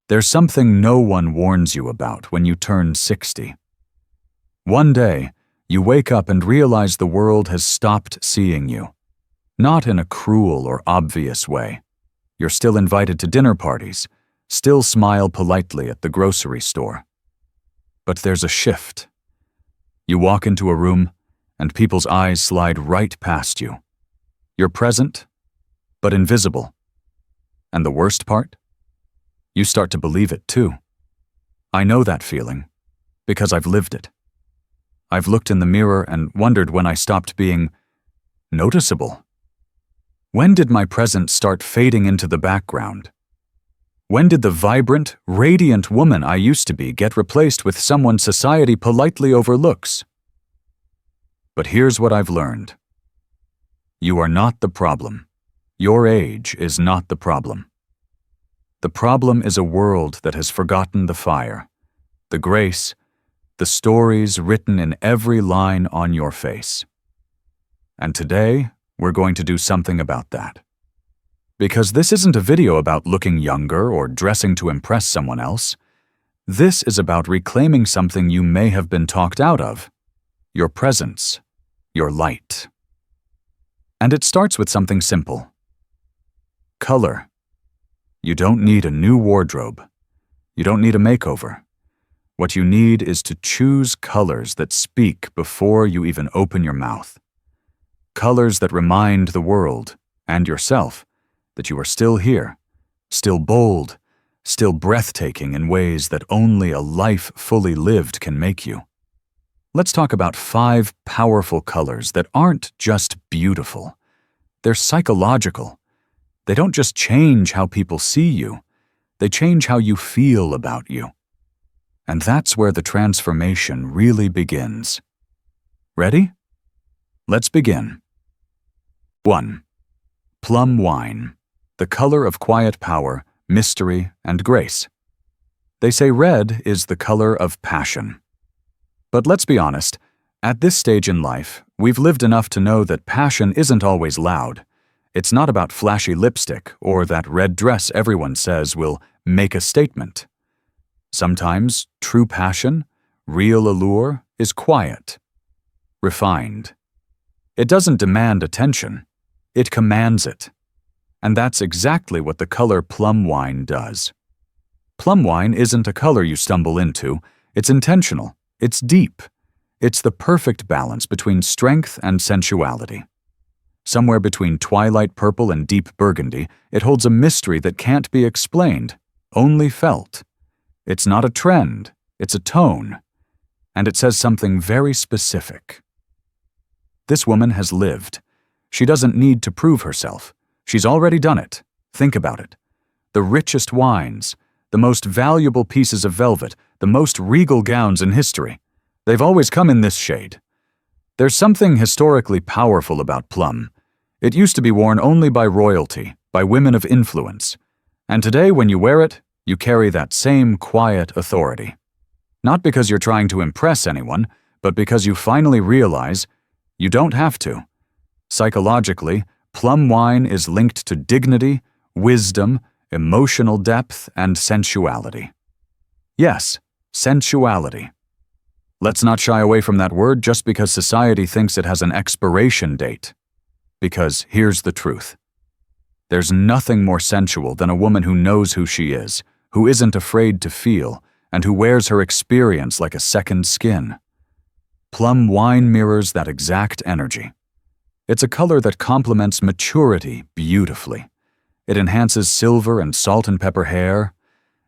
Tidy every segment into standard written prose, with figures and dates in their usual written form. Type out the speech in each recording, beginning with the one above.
There's something no one warns you about when you turn 60. One day, you wake up and realize the world has stopped seeing you. Not in a cruel or obvious way. You're still invited to dinner parties, still smile politely at the grocery store. But there's a shift. You walk into a room, and people's eyes slide right past you. You're present, but invisible. And the worst part? You start to believe it too. I know that feeling, because I've lived it. I've looked in the mirror and wondered when I stopped being noticeable. When did my presence start fading into the background? When did the vibrant, radiant woman I used to be get replaced with someone society politely overlooks? But here's what I've learned. You are not the problem. Your age is not the problem. The problem is a world that has forgotten the fire, the grace, the stories written in every line on your face. And today, we're going to do something about that. Because this isn't a video about looking younger or dressing to impress someone else. This is about reclaiming something you may have been talked out of: your presence, your light. And it starts with something simple. Color. You don't need a new wardrobe. You don't need a makeover. What you need is to choose colors that speak before you even open your mouth. Colors that remind the world, and yourself, that you are still here, still bold, still breathtaking in ways that only a life fully lived can make you. Let's talk about 5 powerful colors that aren't just beautiful. They're psychological. They don't just change how people see you, they change how you feel about you. And that's where the transformation really begins. Ready? Let's begin. 1. Plum Wine, the color of quiet power, mystery, and grace. They say red is the color of passion. But let's be honest, at this stage in life, we've lived enough to know that passion isn't always loud. It's not about flashy lipstick or that red dress everyone says will make a statement. Sometimes true passion, real allure, is quiet, refined. It doesn't demand attention, it commands it. And that's exactly what the color plum wine does. Plum wine isn't a color you stumble into, it's intentional, it's deep. It's the perfect balance between strength and sensuality. Somewhere between twilight purple and deep burgundy, it holds a mystery that can't be explained, only felt. It's not a trend, it's a tone. And it says something very specific. This woman has lived. She doesn't need to prove herself. She's already done it. Think about it. The richest wines, the most valuable pieces of velvet, the most regal gowns in history. They've always come in this shade. There's something historically powerful about plum. It used to be worn only by royalty, by women of influence. And today, when you wear it, you carry that same quiet authority. Not because you're trying to impress anyone, but because you finally realize you don't have to. Psychologically, plum wine is linked to dignity, wisdom, emotional depth, and sensuality. Yes, sensuality. Let's not shy away from that word just because society thinks it has an expiration date. Because here's the truth. There's nothing more sensual than a woman who knows who she is, who isn't afraid to feel, and who wears her experience like a second skin. Plum wine mirrors that exact energy. It's a color that complements maturity beautifully. It enhances silver and salt and pepper hair.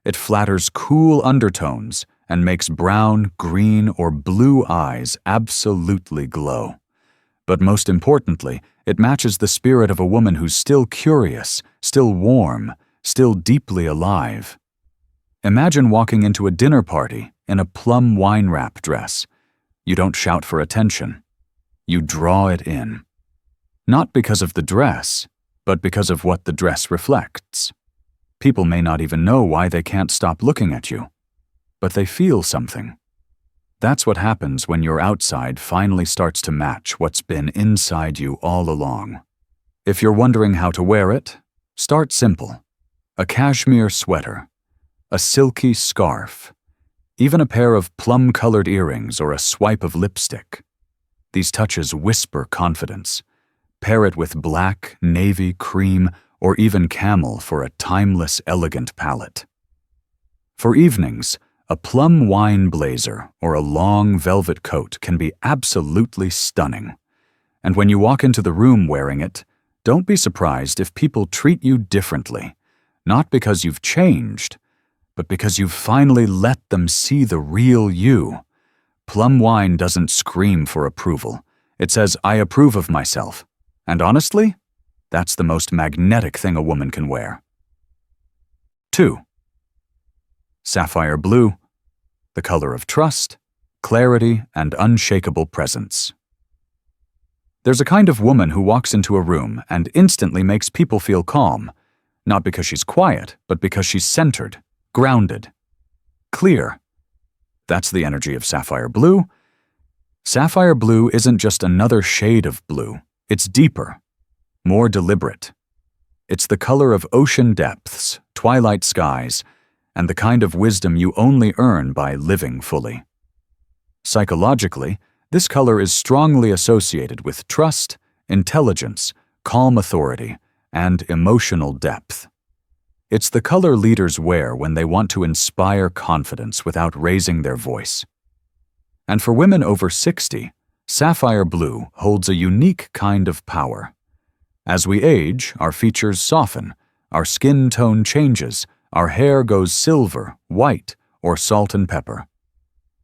It flatters cool undertones and makes brown, green, or blue eyes absolutely glow. But most importantly, it matches the spirit of a woman who's still curious, still warm, still deeply alive. Imagine walking into a dinner party in a plum wine wrap dress. You don't shout for attention. You draw it in. Not because of the dress, but because of what the dress reflects. People may not even know why they can't stop looking at you, but they feel something. That's what happens when your outside finally starts to match what's been inside you all along. If you're wondering how to wear it, start simple. A cashmere sweater. a silky scarf, even a pair of plum-colored earrings or a swipe of lipstick. These touches whisper confidence. Pair it with black, navy, cream, or even camel for a timeless, elegant palette. For evenings, a plum wine blazer or a long velvet coat can be absolutely stunning. And when you walk into the room wearing it, don't be surprised if people treat you differently, not because you've changed, but because you've finally let them see the real you. Plum wine doesn't scream for approval. It says, "I approve of myself." And honestly, that's the most magnetic thing a woman can wear. 2. Sapphire Blue, the color of trust, clarity, and unshakable presence. There's a kind of woman who walks into a room and instantly makes people feel calm, not because she's quiet, but because she's centered, grounded, clear. That's the energy of Sapphire Blue. Sapphire Blue isn't just another shade of blue. It's deeper, more deliberate. It's the color of ocean depths, twilight skies, and the kind of wisdom you only earn by living fully. Psychologically, this color is strongly associated with trust, intelligence, calm authority, and emotional depth. It's the color leaders wear when they want to inspire confidence without raising their voice. And for women over 60, Sapphire Blue holds a unique kind of power. As we age, our features soften, our skin tone changes, our hair goes silver, white, or salt and pepper.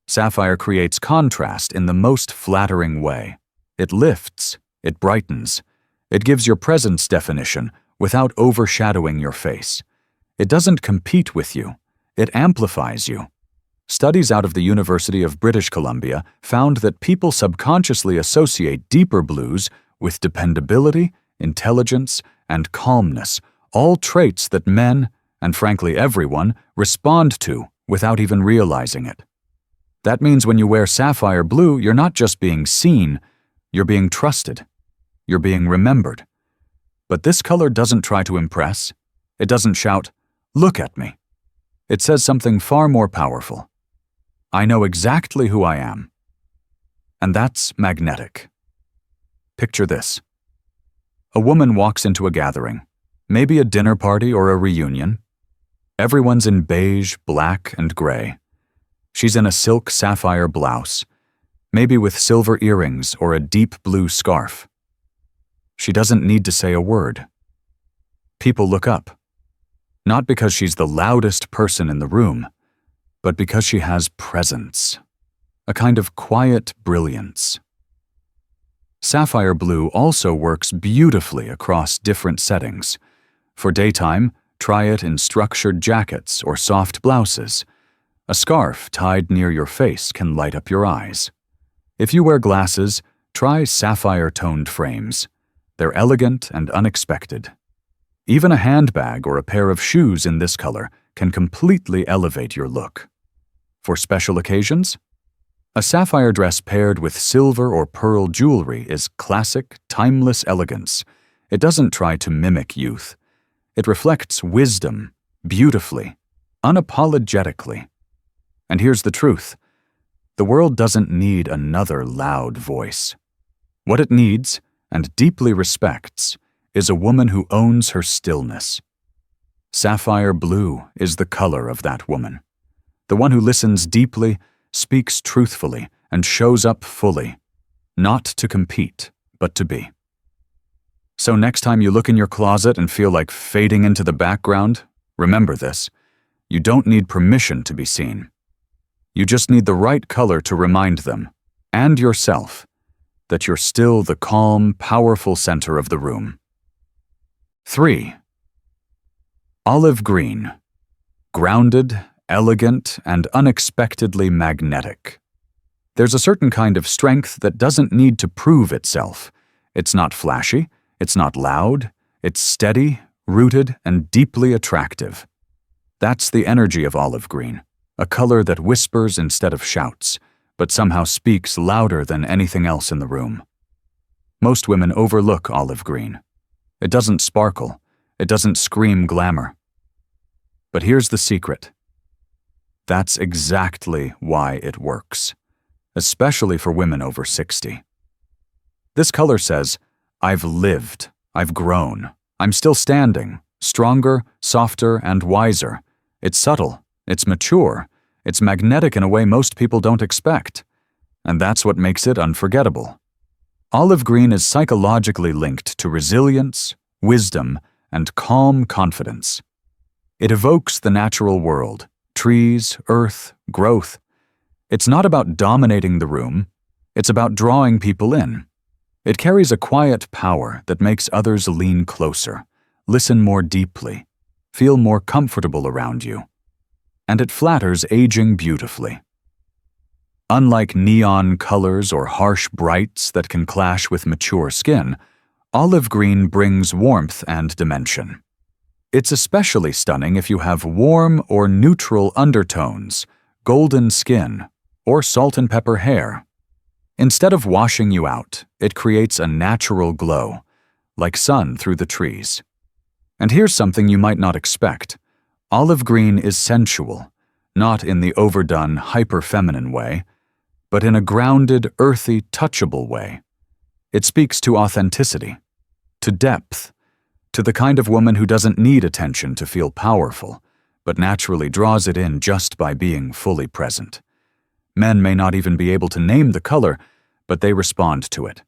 Sapphire creates contrast in the most flattering way. It lifts, it brightens, it gives your presence definition without overshadowing your face. It doesn't compete with you, it amplifies you. Studies out of the University of British Columbia found that people subconsciously associate deeper blues with dependability, intelligence, and calmness, all traits that men, and frankly everyone, respond to without even realizing it. That means when you wear Sapphire Blue, you're not just being seen, you're being trusted, you're being remembered. But this color doesn't try to impress. It doesn't shout, "Look at me." It says something far more powerful. I know exactly who I am. And that's magnetic. Picture this. A woman walks into a gathering, maybe a dinner party or a reunion. Everyone's in beige, black, and gray. She's in a silk sapphire blouse, maybe with silver earrings or a deep blue scarf. She doesn't need to say a word. People look up, not because she's the loudest person in the room, but because she has presence, a kind of quiet brilliance. Sapphire Blue also works beautifully across different settings. For daytime, try it in structured jackets or soft blouses. A scarf tied near your face can light up your eyes. If you wear glasses, try sapphire-toned frames. They're elegant and unexpected. Even a handbag or a pair of shoes in this color can completely elevate your look. For special occasions, a sapphire dress paired with silver or pearl jewelry is classic, timeless elegance. It doesn't try to mimic youth. It reflects wisdom, beautifully, unapologetically. And here's the truth. The world doesn't need another loud voice. What it needs, and deeply respects, is a woman who owns her stillness. Sapphire Blue is the color of that woman. The one who listens deeply, speaks truthfully, and shows up fully, not to compete, but to be. So next time you look in your closet and feel like fading into the background, remember this: you don't need permission to be seen. You just need the right color to remind them, and yourself, that you're still the calm, powerful center of the room. 3. Olive green. Grounded, elegant, and unexpectedly magnetic. There's a certain kind of strength that doesn't need to prove itself. It's not flashy, it's not loud, it's steady, rooted, and deeply attractive. That's the energy of olive green, a color that whispers instead of shouts, but somehow speaks louder than anything else in the room. Most women overlook olive green. It doesn't sparkle, it doesn't scream glamour. But here's the secret. That's exactly why it works, especially for women over 60. This color says, I've lived, I've grown, I'm still standing, stronger, softer, and wiser. It's subtle, it's mature, it's magnetic in a way most people don't expect. And that's what makes it unforgettable. Olive green is psychologically linked to resilience, wisdom, and calm confidence. It evokes the natural world, trees, earth, growth. It's not about dominating the room, it's about drawing people in. It carries a quiet power that makes others lean closer, listen more deeply, feel more comfortable around you. And it flatters aging beautifully. Unlike neon colors or harsh brights that can clash with mature skin, olive green brings warmth and dimension. It's especially stunning if you have warm or neutral undertones, golden skin, or salt and pepper hair. Instead of washing you out, it creates a natural glow, like sun through the trees. And here's something you might not expect. Olive green is sensual, not in the overdone, hyper-feminine way, but in a grounded, earthy, touchable way. It speaks to authenticity, to depth, to the kind of woman who doesn't need attention to feel powerful, but naturally draws it in just by being fully present. Men may not even be able to name the color, but they respond to it.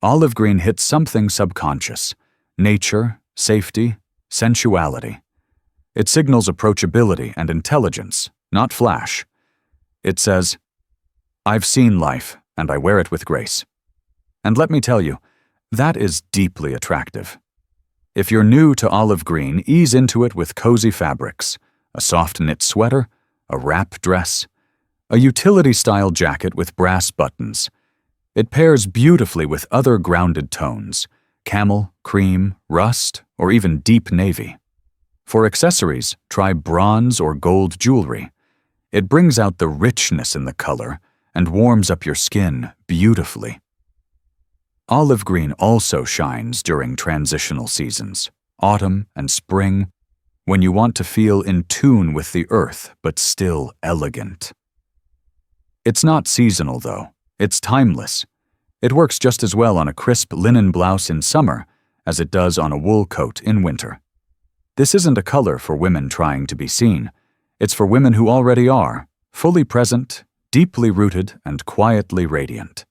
Olive green hits something subconscious: nature, safety, sensuality. It signals approachability and intelligence, not flash. It says, I've seen life, and I wear it with grace. And let me tell you, that is deeply attractive. If you're new to olive green, ease into it with cozy fabrics, a soft knit sweater, a wrap dress, a utility-style jacket with brass buttons. It pairs beautifully with other grounded tones: camel, cream, rust, or even deep navy. For accessories, try bronze or gold jewelry. It brings out the richness in the color and warms up your skin beautifully. Olive green also shines during transitional seasons, autumn and spring, when you want to feel in tune with the earth but still elegant. It's not seasonal, though. It's timeless. It works just as well on a crisp linen blouse in summer as it does on a wool coat in winter. This isn't a color for women trying to be seen. It's for women who already are, fully present, deeply rooted, and quietly radiant.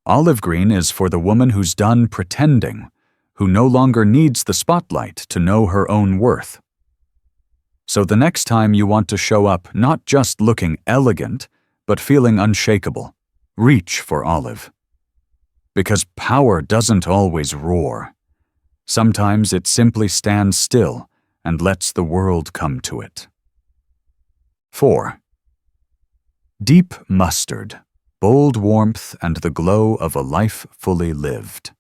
Olive green is for the woman who's done pretending, who no longer needs the spotlight to know her own worth. So the next time you want to show up not just looking elegant, but feeling unshakable, reach for olive. Because power doesn't always roar. Sometimes it simply stands still and lets the world come to it. 4. Deep mustard, bold warmth and the glow of a life fully lived.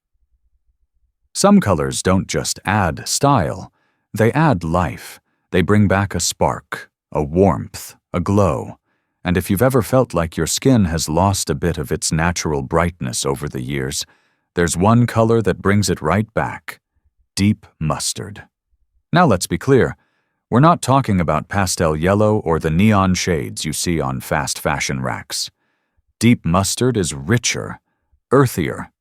Some colors don't just add style, they add life. They bring back a spark, a warmth, a glow. And if you've ever felt like your skin has lost a bit of its natural brightness over the years, there's one color that brings it right back: deep mustard. Now let's be clear, we're not talking about pastel yellow or the neon shades you see on fast fashion racks. Deep mustard is richer, earthier.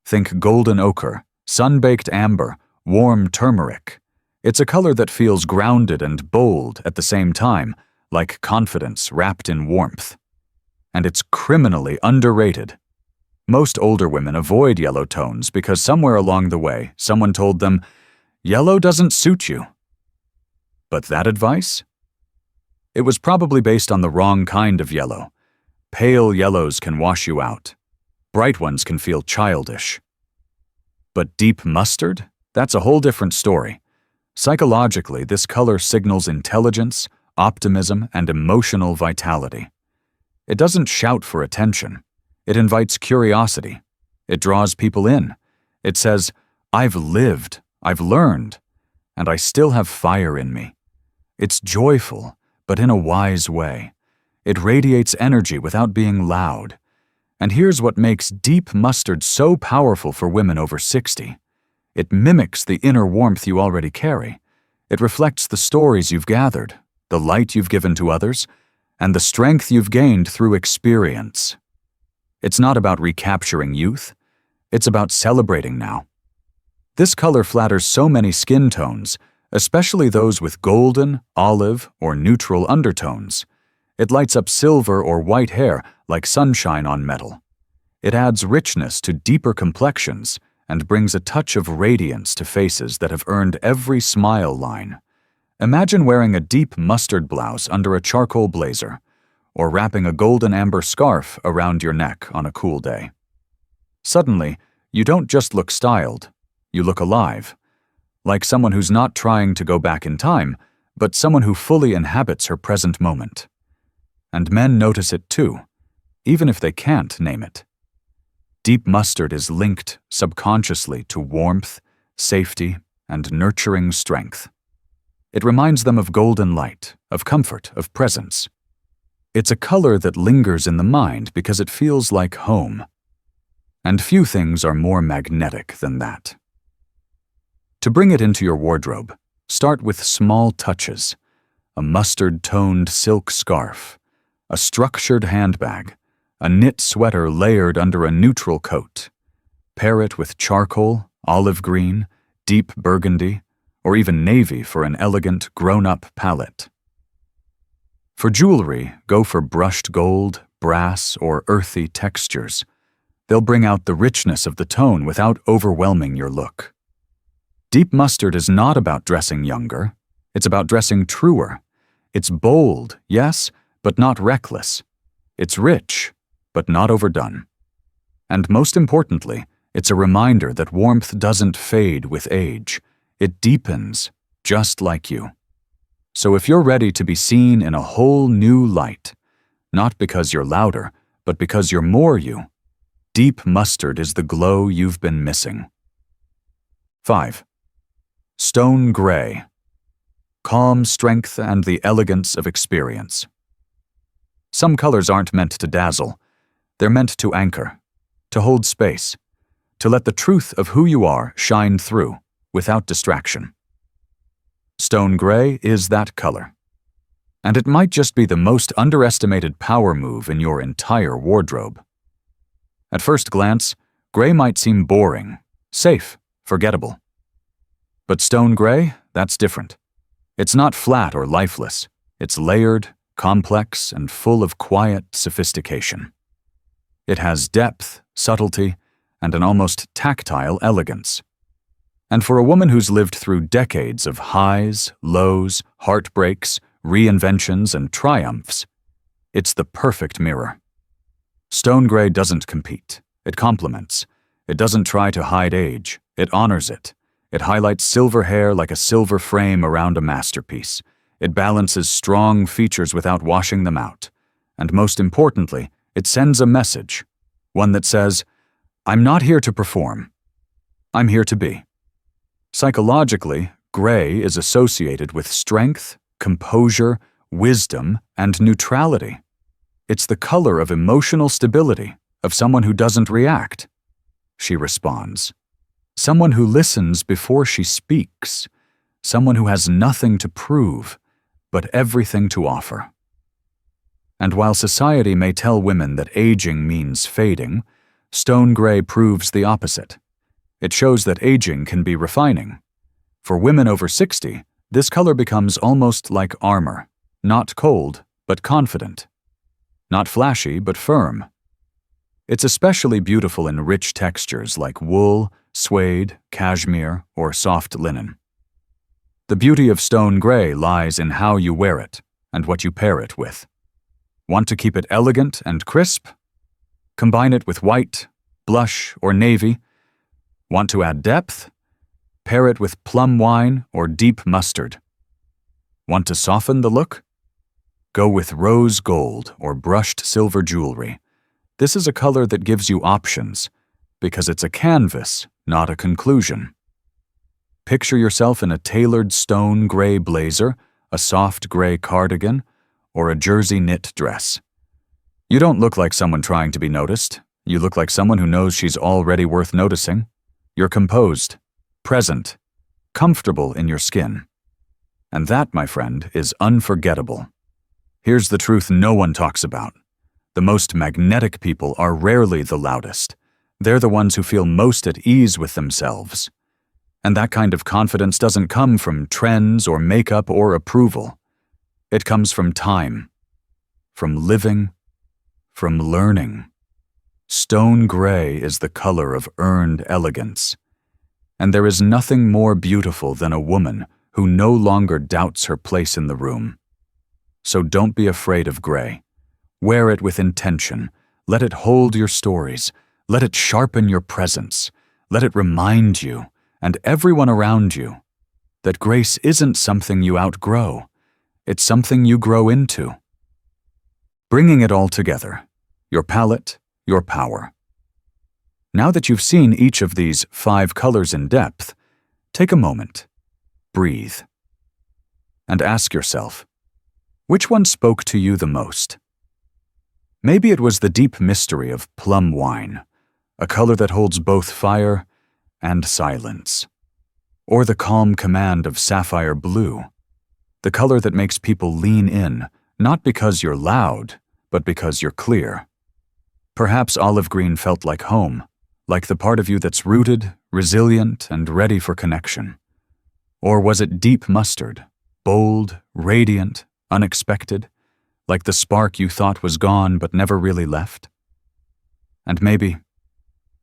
Think golden ochre, sun-baked amber, warm turmeric. It's a color that feels grounded and bold at the same time, like confidence wrapped in warmth. And it's criminally underrated. Most older women avoid yellow tones because somewhere along the way, someone told them, "Yellow doesn't suit you." But that advice? It was probably based on the wrong kind of yellow. Pale yellows can wash you out. Bright ones can feel childish. But deep mustard? That's a whole different story. Psychologically, this color signals intelligence, optimism, and emotional vitality. It doesn't shout for attention. It invites curiosity. It draws people in. It says, I've lived, I've learned, and I still have fire in me. It's joyful, but in a wise way. It radiates energy without being loud. And here's what makes deep mustard so powerful for women over 60. It mimics the inner warmth you already carry. It reflects the stories you've gathered, the light you've given to others, and the strength you've gained through experience. It's not about recapturing youth. It's about celebrating now. This color flatters so many skin tones, especially those with golden, olive, or neutral undertones. It lights up silver or white hair like sunshine on metal. It adds richness to deeper complexions and brings a touch of radiance to faces that have earned every smile line. Imagine wearing a deep mustard blouse under a charcoal blazer, or wrapping a golden amber scarf around your neck on a cool day. Suddenly, you don't just look styled, you look alive, like someone who's not trying to go back in time, but someone who fully inhabits her present moment. And men notice it too, even if they can't name it. Deep mustard is linked subconsciously to warmth, safety, and nurturing strength. It reminds them of golden light, of comfort, of presence. It's a color that lingers in the mind because it feels like home. And few things are more magnetic than that. To bring it into your wardrobe, start with small touches: a mustard-toned silk scarf, a structured handbag, a knit sweater layered under a neutral coat. Pair it with charcoal, olive green, deep burgundy, or even navy for an elegant, grown-up palette. For jewelry, go for brushed gold, brass, or earthy textures. They'll bring out the richness of the tone without overwhelming your look. Deep mustard is not about dressing younger. It's about dressing truer. It's bold, yes, but not reckless. It's rich, but not overdone. And most importantly, it's a reminder that warmth doesn't fade with age. It deepens, just like you. So if you're ready to be seen in a whole new light, not because you're louder, but because you're more you, deep mustard is the glow you've been missing. 5. Stone gray. Calm strength and the elegance of experience. Some colors aren't meant to dazzle. They're meant to anchor, to hold space, to let the truth of who you are shine through, without distraction. Stone gray is that color. And it might just be the most underestimated power move in your entire wardrobe. At first glance, gray might seem boring, safe, forgettable. But stone gray, that's different. It's not flat or lifeless. It's layered, complex, and full of quiet sophistication. It has depth, subtlety, and an almost tactile elegance. And for a woman who's lived through decades of highs, lows, heartbreaks, reinventions, and triumphs, it's the perfect mirror. Stone gray doesn't compete. It complements. It doesn't try to hide age. It honors it. It highlights silver hair like a silver frame around a masterpiece. It balances strong features without washing them out. And most importantly, it sends a message, one that says, I'm not here to perform. I'm here to be. Psychologically, gray is associated with strength, composure, wisdom, and neutrality. It's the color of emotional stability, of someone who doesn't react. She responds. Someone who listens before she speaks. Someone who has nothing to prove, but everything to offer. And while society may tell women that aging means fading, stone gray proves the opposite. It shows that aging can be refining. For women over 60, this color becomes almost like armor, not cold, but confident. Not flashy, but firm. It's especially beautiful in rich textures like wool, suede, cashmere, or soft linen. The beauty of stone gray lies in how you wear it and what you pair it with. Want to keep it elegant and crisp? Combine it with white, blush, or navy. Want to add depth? Pair it with plum wine or deep mustard. Want to soften the look? Go with rose gold or brushed silver jewelry. This is a color that gives you options, because it's a canvas, not a conclusion. Picture yourself in a tailored stone gray blazer, a soft gray cardigan, or a jersey knit dress. You don't look like someone trying to be noticed. You look like someone who knows she's already worth noticing. You're composed, present, comfortable in your skin. And that, my friend, is unforgettable. Here's the truth no one talks about. The most magnetic people are rarely the loudest. They're the ones who feel most at ease with themselves. And that kind of confidence doesn't come from trends or makeup or approval. It comes from time, from living, from learning. Stone gray is the color of earned elegance. And there is nothing more beautiful than a woman who no longer doubts her place in the room. So don't be afraid of gray. Wear it with intention. Let it hold your stories. Let it sharpen your presence. Let it remind you, and everyone around you, that grace isn't something you outgrow. It's something you grow into. Bringing it all together, your palette, your power. Now that you've seen each of these 5 colors in depth, take a moment, breathe, and ask yourself, which one spoke to you the most? Maybe it was the deep mystery of plum wine, a color that holds both fire and silence. Or the calm command of sapphire blue, the color that makes people lean in, not because you're loud, but because you're clear. Perhaps olive green felt like home, like the part of you that's rooted, resilient, and ready for connection. Or was it deep mustard, bold, radiant, unexpected, like the spark you thought was gone but never really left? And maybe,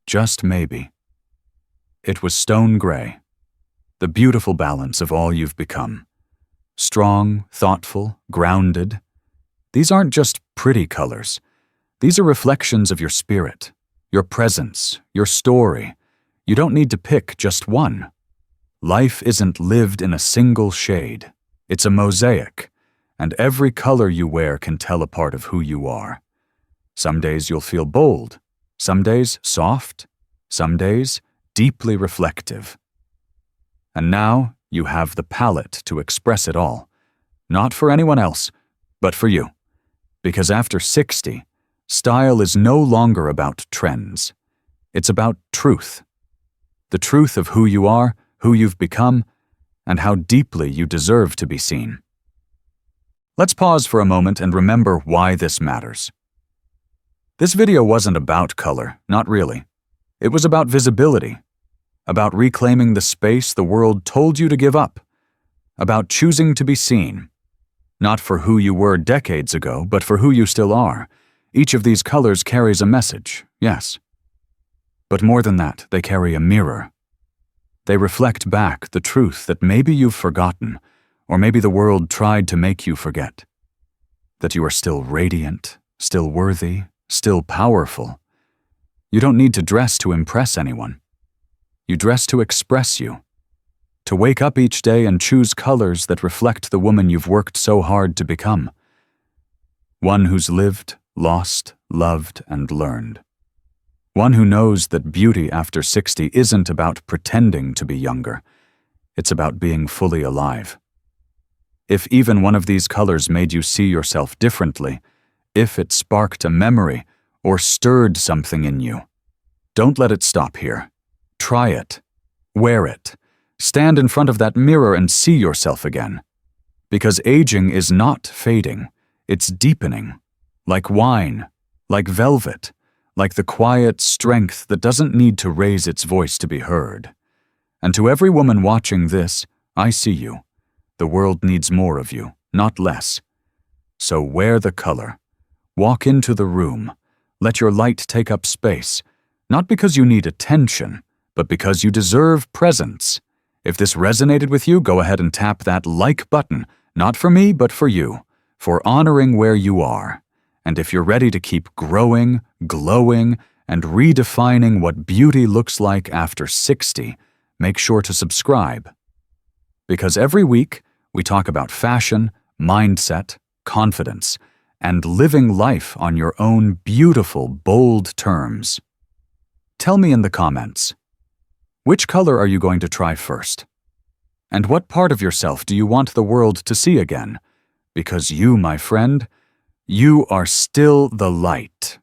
just maybe, it was stone gray, the beautiful balance of all you've become. Strong, thoughtful, grounded. These aren't just pretty colors. These are reflections of your spirit, your presence, your story. You don't need to pick just one. Life isn't lived in a single shade. It's a mosaic, and every color you wear can tell a part of who you are. Some days you'll feel bold, some days soft, some days deeply reflective. And now you have the palette to express it all, not for anyone else, but for you. Because after 60, style is no longer about trends. It's about truth. The truth of who you are, who you've become, and how deeply you deserve to be seen. Let's pause for a moment and remember why this matters. This video wasn't about color, not really. It was about visibility, about reclaiming the space the world told you to give up, about choosing to be seen, not for who you were decades ago, but for who you still are. Each of these colors carries a message, yes. But more than that, they carry a mirror. They reflect back the truth that maybe you've forgotten, or maybe the world tried to make you forget. That you are still radiant, still worthy, still powerful. You don't need to dress to impress anyone. You dress to express you. To wake up each day and choose colors that reflect the woman you've worked so hard to become. One who's lived, lost, loved, and learned. One who knows that beauty after 60 isn't about pretending to be younger. It's about being fully alive. If even one of these colors made you see yourself differently, if it sparked a memory or stirred something in you, don't let it stop here. Try it. Wear it. Stand in front of that mirror and see yourself again. Because aging is not fading, it's deepening. Like wine, like velvet, like the quiet strength that doesn't need to raise its voice to be heard. And to every woman watching this, I see you. The world needs more of you, not less. So wear the color. Walk into the room. Let your light take up space, not because you need attention, but because you deserve presence. If this resonated with you, go ahead and tap that like button, not for me, but for you, for honoring where you are. And if you're ready to keep growing, glowing, and redefining what beauty looks like after 60, make sure to subscribe. Because every week, we talk about fashion, mindset, confidence, and living life on your own beautiful, bold terms. Tell me in the comments, which color are you going to try first? And what part of yourself do you want the world to see again? Because you, my friend, you are still the light.